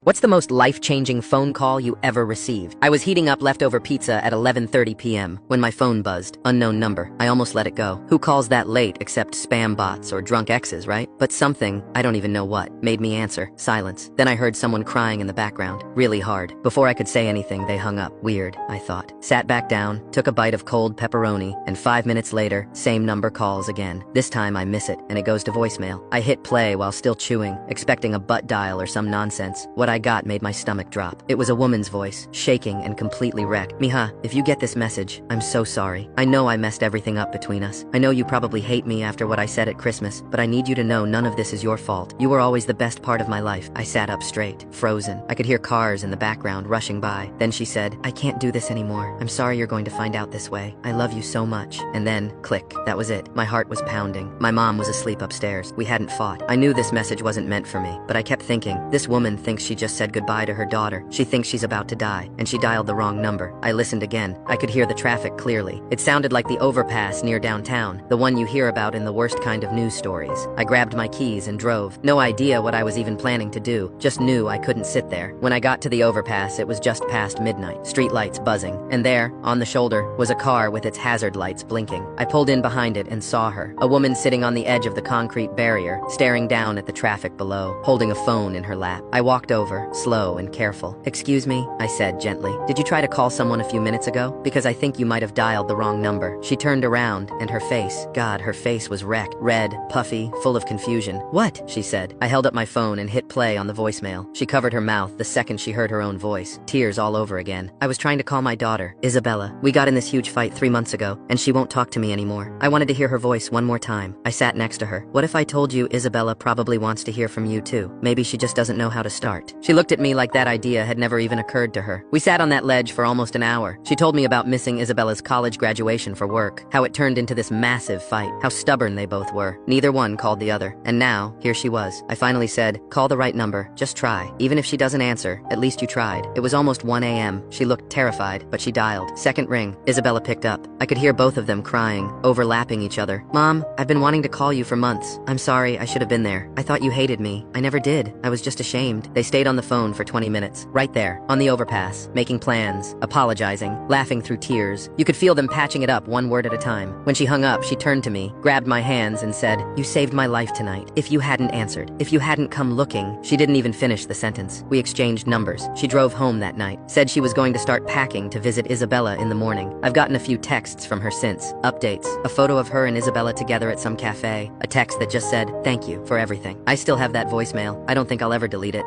What's the most life-changing phone call you ever received? I was heating up leftover pizza at 11:30 p.m. when my phone buzzed. Unknown number. I almost let it go. Who calls that late except spam bots or drunk exes, right? But something, I don't even know what, made me answer. Silence. Then I heard someone crying in the background. Really hard. Before I could say anything, they hung up. Weird, I thought. Sat back down, took a bite of cold pepperoni, and 5 minutes later, same number calls again. This time I miss it, and it goes to voicemail. I hit play while still chewing, expecting a butt dial or some nonsense. What I got made my stomach drop. It was a woman's voice, shaking and completely wrecked. Mija, if you get this message, I'm so sorry. I know I messed everything up between us. I know you probably hate me after what I said at Christmas, but I need you to know none of this is your fault. You were always the best part of my life. I sat up straight, frozen. I could hear cars in the background rushing by. Then she said, I can't do this anymore. I'm sorry you're going to find out this way. I love you so much. And then, click. That was it. My heart was pounding. My mom was asleep upstairs. We hadn't fought. I knew this message wasn't meant for me, but I kept thinking, this woman thinks she just said goodbye to her daughter. She thinks she's about to die, and she dialed the wrong number. I listened again. I could hear the traffic clearly. It sounded like the overpass near downtown, the one you hear about in the worst kind of news stories. I grabbed my keys and drove. No idea what I was even planning to do, just knew I couldn't sit there. When I got to the overpass, it was just past midnight, street lights buzzing, and there, on the shoulder, was a car with its hazard lights blinking. I pulled in behind it and saw her, a woman sitting on the edge of the concrete barrier, staring down at the traffic below, holding a phone in her lap. I walked over, slow and careful. Excuse me, I said gently. Did you try to call someone a few minutes ago? Because I think you might have dialed the wrong number. She turned around, and her face, God, her face was wrecked, red, puffy, full of confusion. What? She said. I held up my phone and hit play on the voicemail. She covered her mouth the second she heard her own voice, tears all over again. I was trying to call my daughter, Isabella. We got in this huge fight 3 months ago, and she won't talk to me anymore. I wanted to hear her voice one more time. I sat next to her. What if I told you Isabella probably wants to hear from you too? Maybe she just doesn't know how to start. She looked at me like that idea had never even occurred to her. We sat on that ledge for almost an hour. She told me about missing Isabella's college graduation for work, how it turned into this massive fight, how stubborn they both were. Neither one called the other. And now, here she was. I finally said, call the right number, just try. Even if she doesn't answer, at least you tried. It was almost 1 a.m. She looked terrified, but she dialed. Second ring. Isabella picked up. I could hear both of them crying, overlapping each other. Mom, I've been wanting to call you for months. I'm sorry, I should have been there. I thought you hated me. I never did. I was just ashamed. They stayed on the phone for 20 minutes. Right there, on the overpass, making plans, apologizing, laughing through tears. You could feel them patching it up one word at a time. When she hung up, she turned to me, grabbed my hands and said, you saved my life tonight. If you hadn't answered, if you hadn't come looking. She didn't even finish the sentence. We exchanged numbers. She drove home that night, said she was going to start packing to visit Isabella in the morning. I've gotten a few texts from her since, updates, a photo of her and Isabella together at some cafe, a text that just said, thank you for everything. I still have that voicemail. I don't think I'll ever delete it.